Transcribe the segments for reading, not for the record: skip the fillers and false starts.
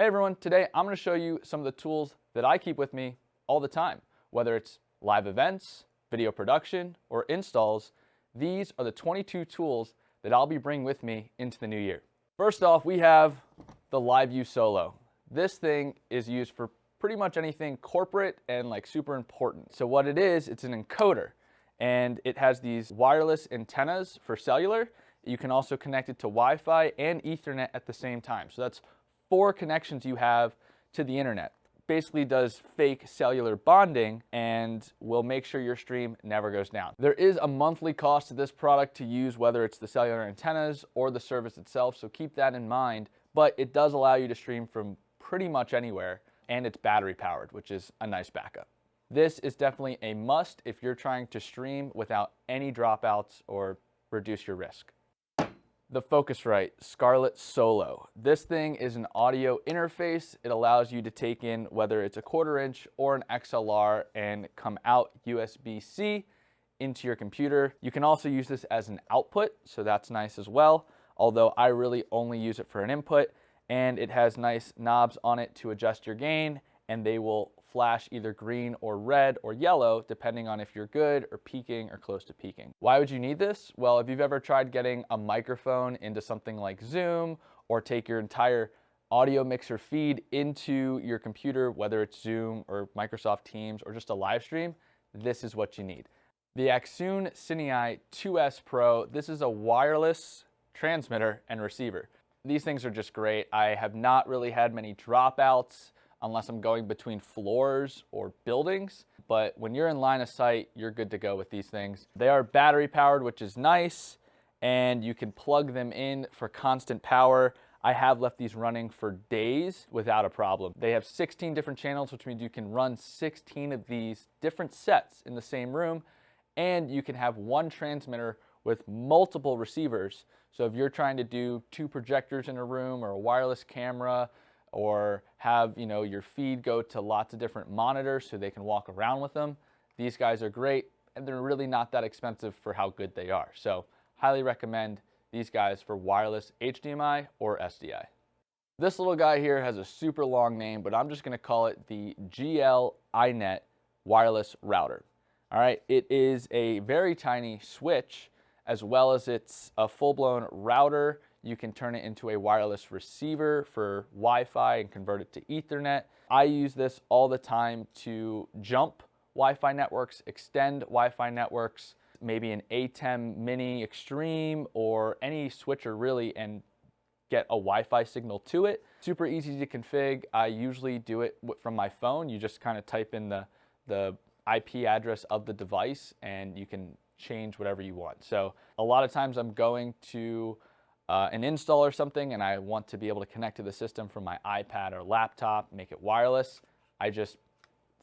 Hey everyone, today I'm going to show you some of the tools that I keep with me all the time. Whether it's live events, video production, or installs, these are the 22 tools that I'll be bringing with me into the new year. First off, we have the Liveview Solo. This thing is used for pretty much anything corporate and like super important. So what it is, it's an encoder, and it has these wireless antennas for cellular. You can also connect it to Wi-Fi and Ethernet at the same time. So that's 4 connections you have to the internet. Basically does fake cellular bonding and will make sure your stream never goes down. There is a monthly cost to this product to use, whether it's the cellular antennas or the service itself, so keep that in mind. But it does allow you to stream from pretty much anywhere, and it's battery powered, which is a nice backup. This is definitely a must if you're trying to stream without any dropouts or reduce your risk. The Focusrite Scarlett Solo. This thing is an audio interface. It allows you to take in whether it's a 1/4 inch or an XLR and come out USB-C into your computer. You can also use this as an output, so that's nice as well, although I really only use it for an input, and it has nice knobs on it to adjust your gain, and they will flash either green or red or yellow depending on if you're good or peaking or close to peaking. Why would you need this? Well, if you've ever tried getting a microphone into something like Zoom, or take your entire audio mixer feed into your computer, whether it's Zoom or Microsoft Teams or just a live stream, this is what you need. The Axun Cinei 2S Pro, this is a wireless transmitter and receiver. These things are just great. I have not really had many dropouts unless I'm going between floors or buildings. But when you're in line of sight, you're good to go with these things. They are battery powered, which is nice, and you can plug them in for constant power. I have left these running for days without a problem. They have 16 different channels, which means you can run 16 of these different sets in the same room, and you can have one transmitter with multiple receivers. So if you're trying to do 2 projectors in a room or a wireless camera, or have your feed go to lots of different monitors so they can walk around with them, these guys are great, and they're really not that expensive for how good they are. So highly recommend these guys for wireless HDMI or SDI. This little guy here has a super long name, but I'm just going to call it the GLINET wireless router. All right, it is a very tiny switch, as well as it's a full-blown router. You can turn it into a wireless receiver for Wi-Fi and convert it to Ethernet. I use this all the time to jump Wi-Fi networks, extend Wi-Fi networks, maybe an ATEM Mini Extreme or any switcher really, and get a Wi-Fi signal to it. Super easy to config. I usually do it from my phone. You just kind of type in the IP address of the device and you can change whatever you want. So a lot of times I'm going to an install or something and I want to be able to connect to the system from my iPad or laptop, make it wireless. I just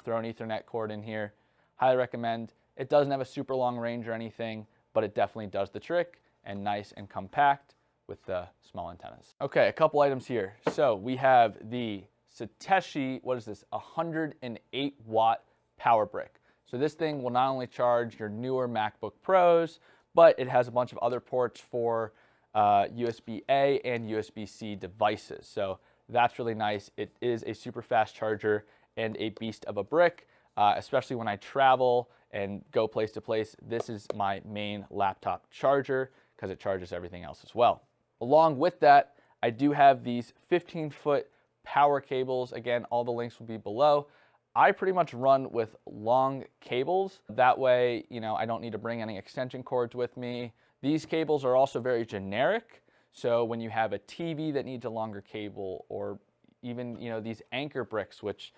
throw an Ethernet cord in here. Highly recommend. It doesn't have a super long range or anything, but it definitely does the trick, and nice and compact with the small antennas. Okay, a couple items here. So we have the Satechi, what is this? 108 watt power brick. So this thing will not only charge your newer MacBook Pros, but it has a bunch of other ports for USB-A and USB-C devices. So that's really nice. It is a super fast charger and a beast of a brick, especially when I travel and go place to place. This is my main laptop charger because it charges everything else as well. Along with that, I do have these 15-foot power cables. Again, all the links will be below. I pretty much run with long cables. That way, I don't need to bring any extension cords with me. These cables are also very generic. So when you have a TV that needs a longer cable, or even, these anchor bricks, which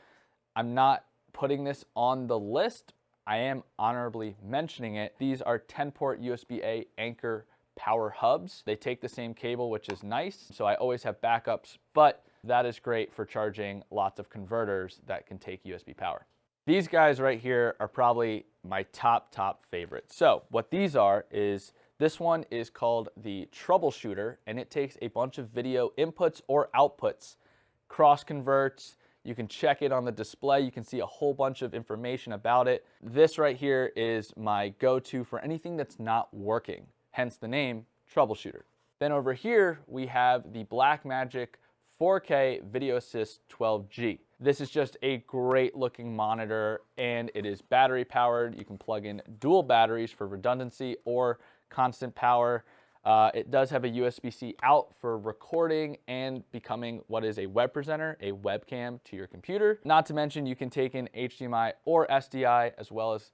I'm not putting this on the list, I am honorably mentioning it. These are 10-port USB-A anchor power hubs. They take the same cable, which is nice. So I always have backups, but that is great for charging lots of converters that can take USB power. These guys right here are probably my top favorite. So what these are is, this one is called the Troubleshooter, and it takes a bunch of video inputs or outputs, cross converts. You can check it on the display. You can see a whole bunch of information about it. This right here is my go-to for anything that's not working, hence the name Troubleshooter. Then over here, we have the Blackmagic 4K Video Assist 12G. This is just a great looking monitor, and it is battery powered. You can plug in dual batteries for redundancy or constant power. It does have a USB-C out for recording and becoming what is a web presenter, a webcam to your computer. Not to mention you can take in HDMI or SDI as well as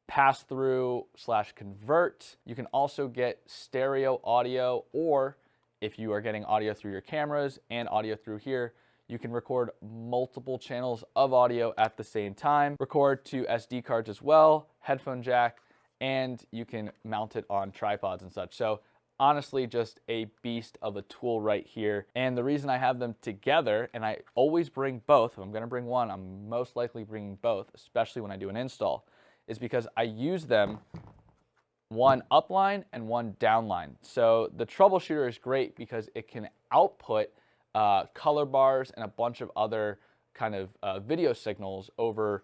pass-through / convert. You can also get stereo audio, or if you are getting audio through your cameras and audio through here, you can record multiple channels of audio at the same time, record to SD cards as well, headphone jack, and you can mount it on tripods and such. So honestly, just a beast of a tool right here. And the reason I have them together, and I always bring both, if I'm gonna bring one, I'm most likely bringing both, especially when I do an install, is because I use them one upline and one downline. So the Troubleshooter is great because it can output color bars and a bunch of other kind of video signals over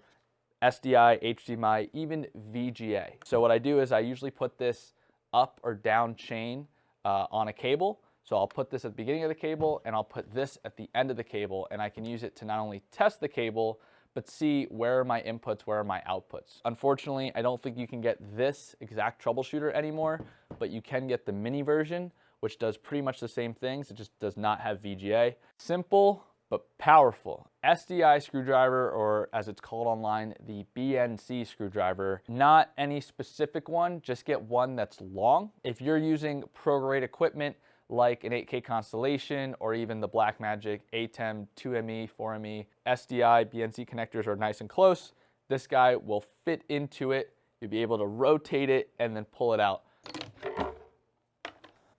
SDI, HDMI, even VGA. So what I do is I usually put this up or down chain on a cable. So I'll put this at the beginning of the cable and I'll put this at the end of the cable, and I can use it to not only test the cable, but see where are my inputs, where are my outputs. Unfortunately, I don't think you can get this exact Troubleshooter anymore, but you can get the mini version, which does pretty much the same things. It just does not have VGA. Simple, but powerful. SDI screwdriver, or as it's called online, the BNC screwdriver. Not any specific one, just get one that's long. If you're using pro-grade equipment like an 8K Constellation or even the Blackmagic ATEM 2ME, 4ME, SDI, BNC connectors are nice and close, this guy will fit into it. You'll be able to rotate it and then pull it out.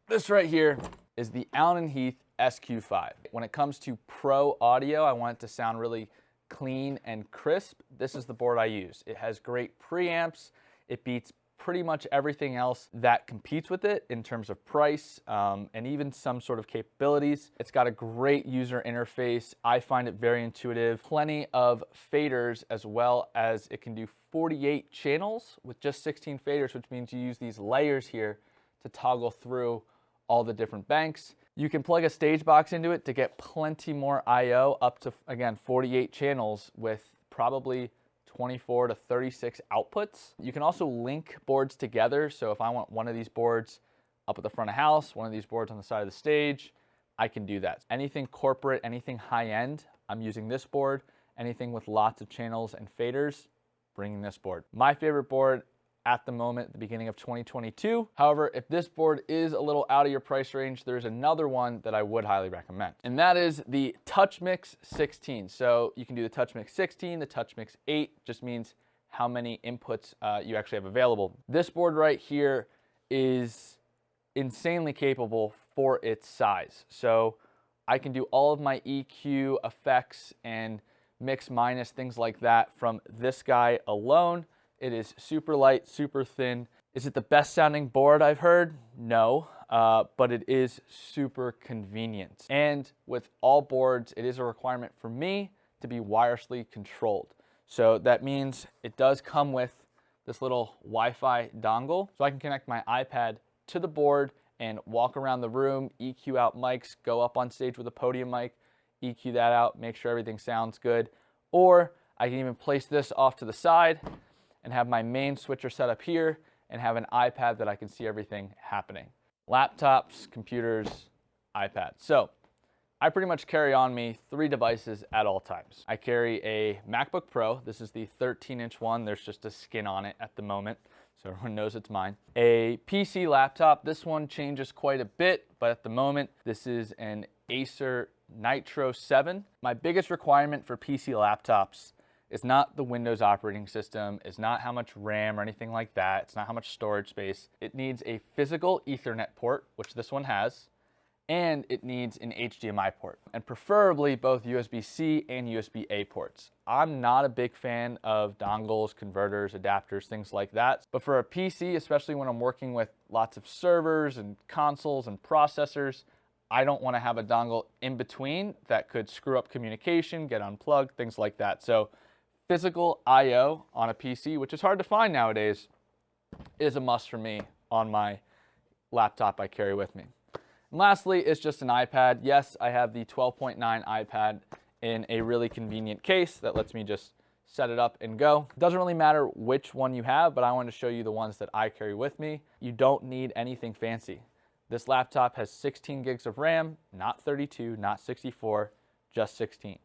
This right here is the Allen & Heath SQ5. When it comes to pro audio, I want it to sound really clean and crisp. This is the board I use. It has great preamps. It beats pretty much everything else that competes with it in terms of price and even some sort of capabilities. It's got a great user interface. I find it very intuitive. Plenty of faders, as well as it can do 48 channels with just 16 faders, which means you use these layers here to toggle through all the different banks. You can plug a stage box into it to get plenty more I/O, up to, again, 48 channels with probably 24 to 36 outputs. You can also link boards together. So if I want one of these boards up at the front of house, one of these boards on the side of the stage, I can do that. Anything corporate, anything high-end, I'm using this board. Anything with lots of channels and faders, bringing this board. My favorite board at the moment, at the beginning of 2022. However, if this board is a little out of your price range, there's another one that I would highly recommend, and that is the TouchMix 16. So you can do the TouchMix 16, the TouchMix 8, just means how many inputs you actually have available. This board right here is insanely capable for its size. So I can do all of my EQ, effects, and mix minus, things like that from this guy alone. It is super light, super thin. Is it the best sounding board I've heard? No, but it is super convenient. And with all boards, it is a requirement for me to be wirelessly controlled. So that means it does come with this little Wi-Fi dongle. So I can connect my iPad to the board and walk around the room, EQ out mics, go up on stage with a Podium mic, EQ that out, make sure everything sounds good. Or I can even place this off to the side and have my main switcher set up here and have an iPad that I can see everything happening. Laptops, computers, iPads. So I pretty much carry on me 3 devices at all times. I carry a MacBook Pro. This is the 13-inch one. There's just a skin on it at the moment, so everyone knows it's mine. A PC laptop. This one changes quite a bit, but at the moment, this is an Acer Nitro 7. My biggest requirement for PC laptops is not the Windows operating system, it's not how much RAM or anything like that, it's not how much storage space. It needs a physical Ethernet port, which this one has, and it needs an HDMI port, and preferably both USB-C and USB-A ports. I'm not a big fan of dongles, converters, adapters, things like that, but for a PC, especially when I'm working with lots of servers and consoles and processors, I don't want to have a dongle in between that could screw up communication, get unplugged, things like that. So physical I/O on a PC, which is hard to find nowadays, is a must for me on my laptop I carry with me. And lastly, it's just an iPad. Yes, I have the 12.9 iPad in a really convenient case that lets me just set it up and go. It doesn't really matter which one you have, but I wanted to show you the ones that I carry with me. You don't need anything fancy. This laptop has 16 gigs of RAM, not 32, not 64, just 16.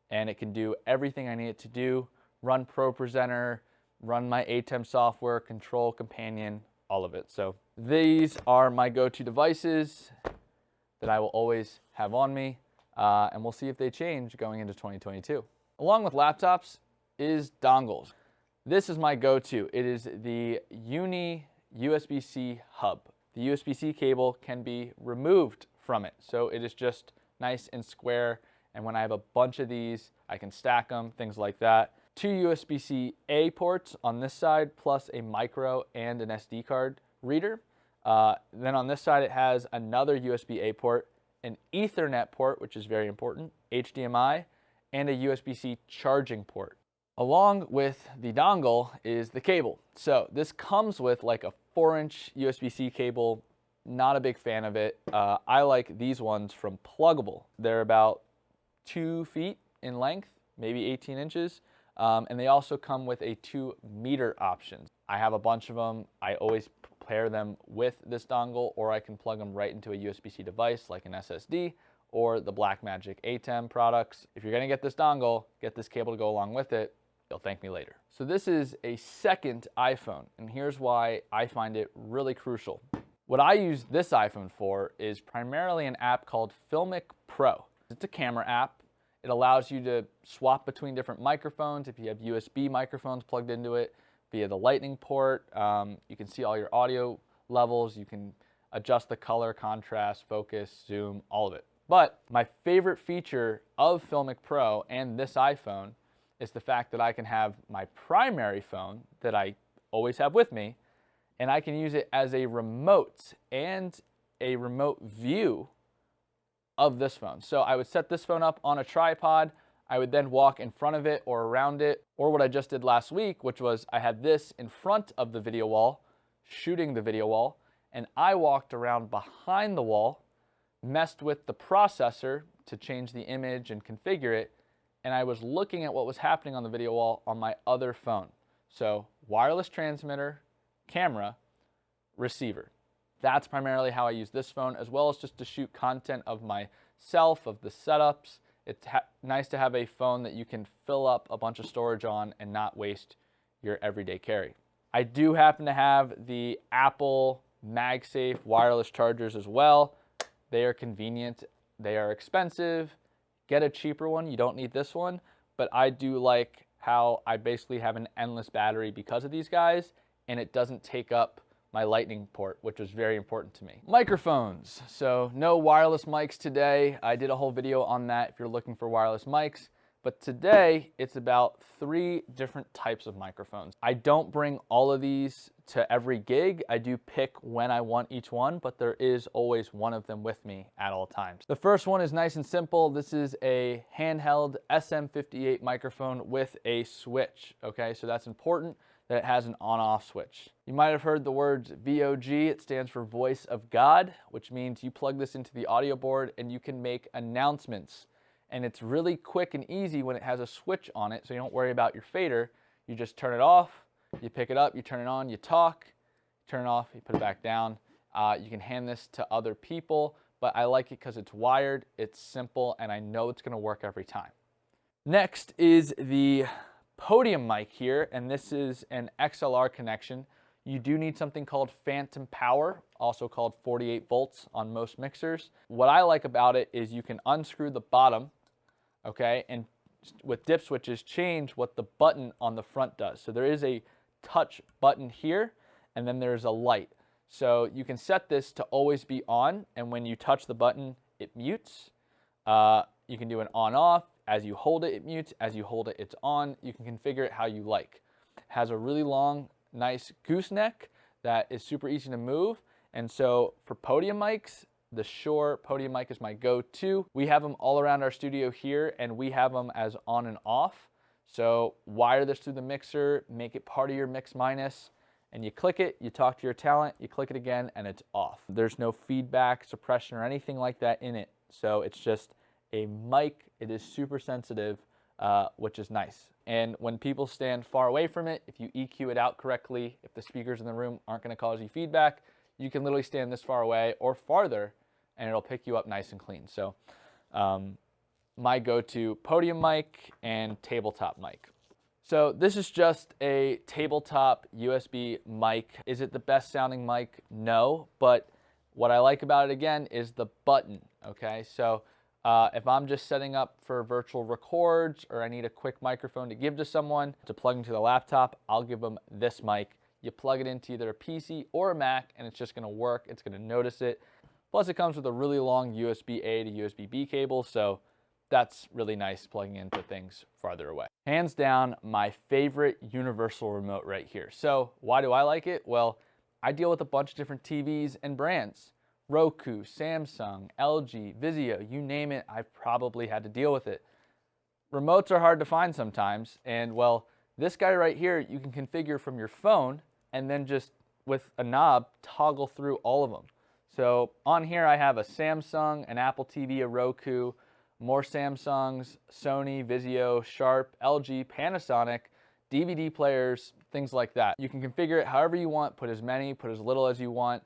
And it can do everything I need it to do, run ProPresenter, run my ATEM software, control Companion, all of it. So these are my go-to devices that I will always have on me, and we'll see if they change going into 2022. Along with laptops is dongles. This is my go-to. It is the Uni USBC hub. The USB-C cable can be removed from it, so it is just nice and square, and when I have a bunch of these, I can stack them, things like that. 2 USB-C A ports on this side, plus a micro and an SD card reader. Then on this side, it has another USB A port, an Ethernet port, which is very important, HDMI, and a USB-C charging port. Along with the dongle is the cable. So this comes with like a 4-inch USB-C cable. Not a big fan of it. I like these ones from Pluggable. They're about 2 feet in length, maybe 18 inches. And they also come with a 2-meter option. I have a bunch of them. I always pair them with this dongle, or I can plug them right into a USB-C device like an SSD or the Blackmagic ATEM products. If you're gonna get this dongle, get this cable to go along with it. You'll thank me later. So this is a second iPhone, and here's why I find it really crucial. What I use this iPhone for is primarily an app called Filmic Pro. It's a camera app. It allows you to swap between different microphones if you have USB microphones plugged into it via the Lightning port. You can see all your audio levels. You can adjust the color, contrast, focus, zoom, all of it. But my favorite feature of Filmic Pro and this iPhone is the fact that I can have my primary phone that I always have with me, and I can use it as a remote and a remote view of this phone. So I would set this phone up on a tripod. I would then walk in front of it or around it, or what I just did last week, which was I had this in front of the video wall, shooting the video wall, and I walked around behind the wall, messed with the processor to change the image and configure it, and I was looking at what was happening on the video wall on my other phone. So wireless transmitter, camera, receiver. That's primarily how I use this phone, as well as just to shoot content of myself, of the setups. It's nice to have a phone that you can fill up a bunch of storage on and not waste your everyday carry. I do happen to have the Apple MagSafe wireless chargers as well. They are convenient. They are expensive. Get a cheaper one. You don't need this one, but I do like how I basically have an endless battery because of these guys, and it doesn't take up my Lightning port, which was very important to me. Microphones. So no wireless mics today. I did a whole video on that if you're looking for wireless mics. But today, it's about 3 different types of microphones. I don't bring all of these to every gig. I do pick when I want each one, but there is always one of them with me at all times. The first one is nice and simple. This is a handheld SM58 microphone with a switch, okay? So that's important that it has an on-off switch. You might have heard the words VOG. It stands for Voice of God, which means you plug this into the audio board and you can make announcements. And it's really quick and easy when it has a switch on it, so you don't worry about your fader. You just turn it off, you pick it up, you turn it on, you talk, turn it off, you put it back down. You can hand this to other people, but I like it because it's wired, it's simple, and I know it's gonna work every time. Next is the Podium Mic here, and this is an XLR connection. You do need something called phantom power, also called 48 volts on most mixers. What I like about it is you can unscrew the bottom, okay, and with dip switches, change what the button on the front does. So there is a touch button here, and then there's a light. So you can set this to always be on, and when you touch the button, it mutes. You can do an on-off. As you hold it, it mutes. As you hold it, it's on. You can configure it how you like. It has a really long, nice gooseneck that is super easy to move. And so for podium mics, the Shure Podium Mic is my go-to. We have them all around our studio here, and we have them as on and off. So wire this through the mixer, make it part of your mix minus, and you click it, you talk to your talent, you click it again, and it's off. There's no feedback, suppression, or anything like that in it. So it's just a mic. It is super sensitive, which is nice. And when people stand far away from it, if you EQ it out correctly, if the speakers in the room aren't going to cause you feedback, you can literally stand this far away or farther, and it'll pick you up nice and clean. So my go-to podium mic and tabletop mic. So this is just a tabletop USB mic. Is it the best sounding mic? No, but what I like about it again is the button, okay? So if I'm just setting up for virtual records or I need a quick microphone to give to someone to plug into the laptop, I'll give them this mic. You plug it into either a PC or a Mac and it's just gonna work, it's gonna notice it. Plus it comes with a really long USB-A to USB-B cable, so that's really nice plugging into things farther away. Hands down, my favorite universal remote right here. So why do I like it? Well, I deal with a bunch of different TVs and brands. Roku, Samsung, LG, Vizio, you name it, I've probably had to deal with it. Remotes are hard to find sometimes, and well, this guy right here, you can configure from your phone and then just with a knob, toggle through all of them. So on here I have a Samsung, an Apple TV, a Roku, more Samsungs, Sony, Vizio, Sharp, LG, Panasonic, DVD players, things like that. You can configure it however you want, put as many, put as little as you want.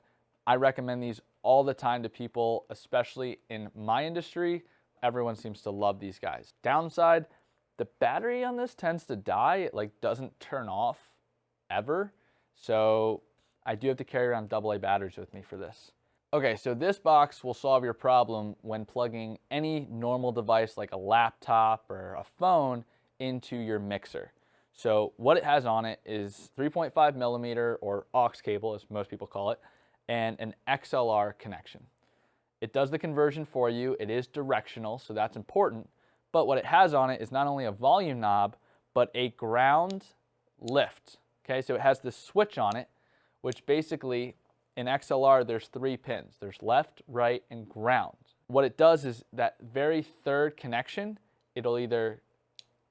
I recommend these all the time to people, especially in my industry. Everyone seems to love these guys. Downside, the battery on this tends to die. It like doesn't turn off ever. So I do have to carry around AA batteries with me for this. Okay, so this box will solve your problem when plugging any normal device like a laptop or a phone into your mixer. So what it has on it is 3.5 millimeter or aux cable, as most people call it, and an XLR connection. It does the conversion for you. It is directional, so that's important. But what it has on it is not only a volume knob, but a ground lift. Okay, so it has this switch on it, which basically in XLR, there's 3 pins. There's left, right, and ground. What it does is that very third connection, it'll either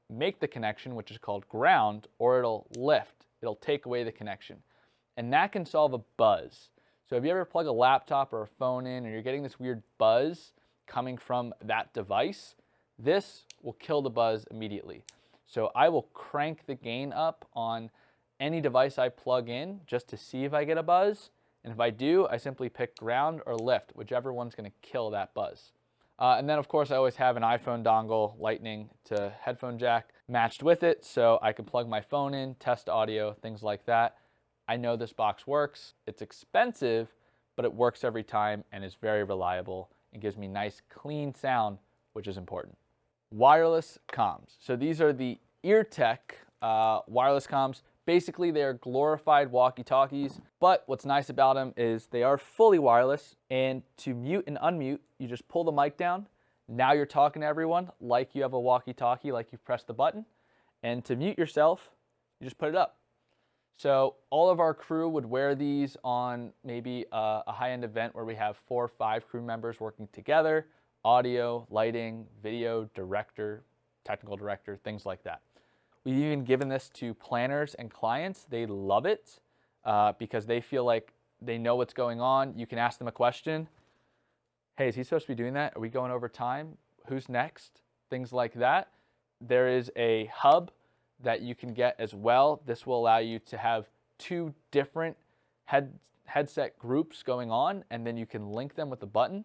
make the connection, which is called ground, or it'll lift. It'll take away the connection. And that can solve a buzz. So if you ever plug a laptop or a phone in and you're getting this weird buzz coming from that device, this will kill the buzz immediately. So I will crank the gain up on any device I plug in just to see if I get a buzz. And if I do, I simply pick ground or lift, whichever one's gonna kill that buzz. And then of course I always have an iPhone dongle, lightning to headphone jack matched with it, so I can plug my phone in, test audio, things like that. I know this box works. It's expensive, but it works every time and is very reliable and gives me nice clean sound, which is important. Wireless comms. So these are the EarTech wireless comms. Basically, they are glorified walkie-talkies, but what's nice about them is they are fully wireless, and to mute and unmute, you just pull the mic down. Now you're talking to everyone like you have a walkie-talkie, like you press the button, and to mute yourself, you just put it up. So all of our crew would wear these on maybe a high-end event where we have 4 or 5 crew members working together, audio, lighting, video, director, technical director, things like that. We've even given this to planners and clients. They love it because they feel like they know what's going on. You can ask them a question. Hey, is he supposed to be doing that? Are we going over time? Who's next? Things like that. There is a hub that you can get as well. This will allow you to have 2 different headset groups going on, and then you can link them with the button.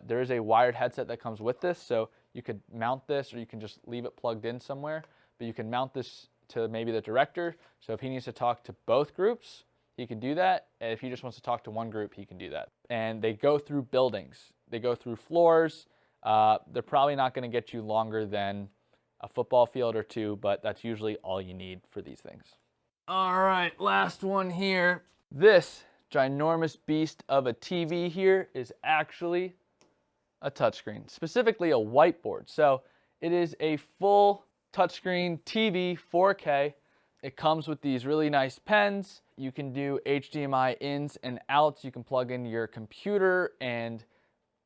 There is a wired headset that comes with this, so you could mount this or you can just leave it plugged in somewhere. But you can mount this to maybe the director. So if he needs to talk to both groups, he can do that. And if he just wants to talk to one group, he can do that. And they go through buildings. They go through floors. They're probably not going to get you longer than a football field or 2, but that's usually all you need for these things. All right, last one here. This ginormous beast of a TV here is actually a touchscreen, specifically a whiteboard. So it is a full touchscreen TV, 4K. It comes with these really nice pens. You can do HDMI ins and outs. You can plug in your computer and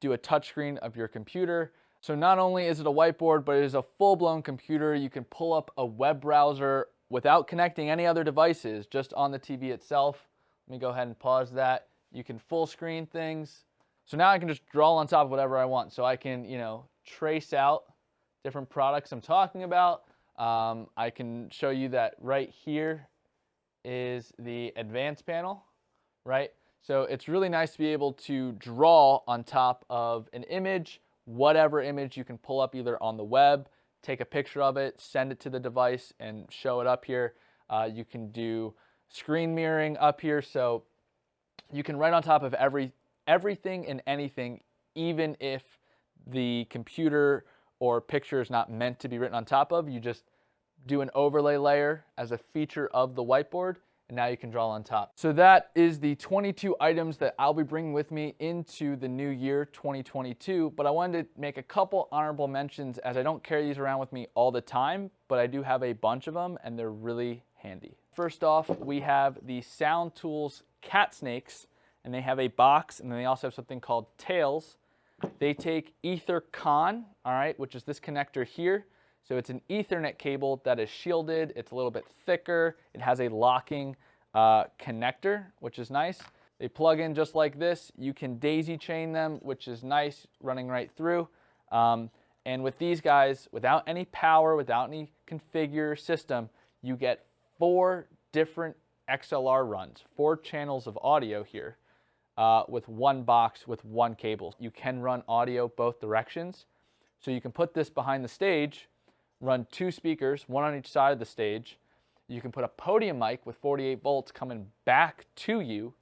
do a touchscreen of your computer. So not only is it a whiteboard, but it is a full-blown computer. You can pull up a web browser without connecting any other devices, just on the TV itself. Let me go ahead and pause that. You can full screen things. So now I can just draw on top of whatever I want. So I can, you know, trace out different products I'm talking about. I can show you that right here is the advanced panel, right? So it's really nice to be able to draw on top of an image, whatever image you can pull up either on the web, take a picture of it, send it to the device and show it up here. You can do screen mirroring up here, so you can write on top of everything and anything, even if the computer or picture is not meant to be written on top of. You just do an overlay layer as a feature of the whiteboard, and now you can draw on top. So that is the 22 items that I'll be bringing with me into the new year 2022, but I wanted to make a couple honorable mentions as I don't carry these around with me all the time, but I do have a bunch of them and they're really handy. First off, we have the Sound Tools Cat Snakes, and they have a box, and then they also have something called Tails. They take EtherCon, all right, which is this connector here. So it's an Ethernet cable that is shielded. It's a little bit thicker. It has a locking connector, which is nice. They plug in just like this. You can daisy chain them, which is nice, running right through. And with these guys, without any power, without any configure system, you get 4 different XLR runs, 4 channels of audio here with one box with one cable. You can run audio both directions. So you can put this behind the stage, run 2 speakers, one on each side of the stage. You can put a podium mic with 48 volts coming back to you,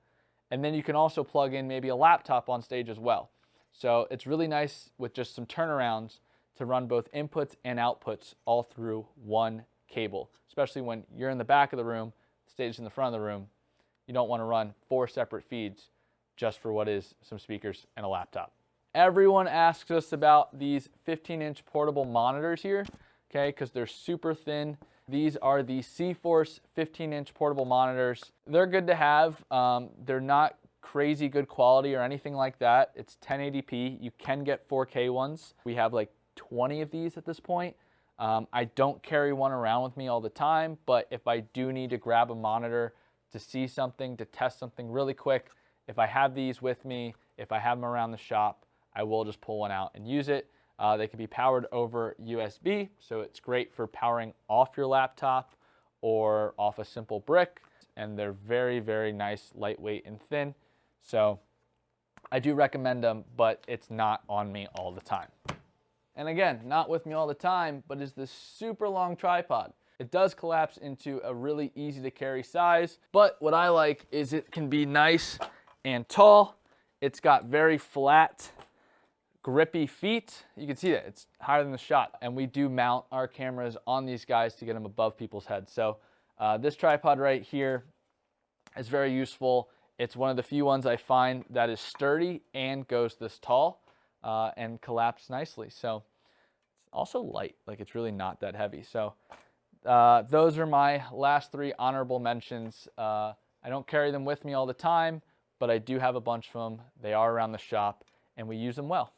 and then you can also plug in maybe a laptop on stage as well. So it's really nice with just some turnarounds to run both inputs and outputs all through one cable, especially when you're in the back of the room, the stage is in the front of the room. You don't want to run 4 separate feeds just for what is some speakers and a laptop. Everyone asks us about these 15-inch portable monitors here, okay, because they're super thin. These are the C-Force 15-inch portable monitors. They're good to have. They're not crazy good quality or anything like that. It's 1080p. You can get 4K ones. We have like 20 of these at this point. I don't carry one around with me all the time, but if I do need to grab a monitor to see something, to test something really quick, if I have these with me, if I have them around the shop, I will just pull one out and use it. They can be powered over USB, so it's great for powering off your laptop or off a simple brick, and they're very, very nice, lightweight, and thin. So I do recommend them, but it's not on me all the time. And again, not with me all the time, but is this super long tripod. It does collapse into a really easy to carry size, but what I like is it can be nice and tall. It's got very flat, grippy feet. You can see that it's higher than the shot, and we do mount our cameras on these guys to get them above people's heads. So this tripod right here is very useful. It's one of the few ones I find that is sturdy and goes this tall and collapses nicely. So it's also light, like it's really not that heavy. So those are my last 3 honorable mentions. I don't carry them with me all the time, but I do have a bunch of them. They are around the shop and we use them well.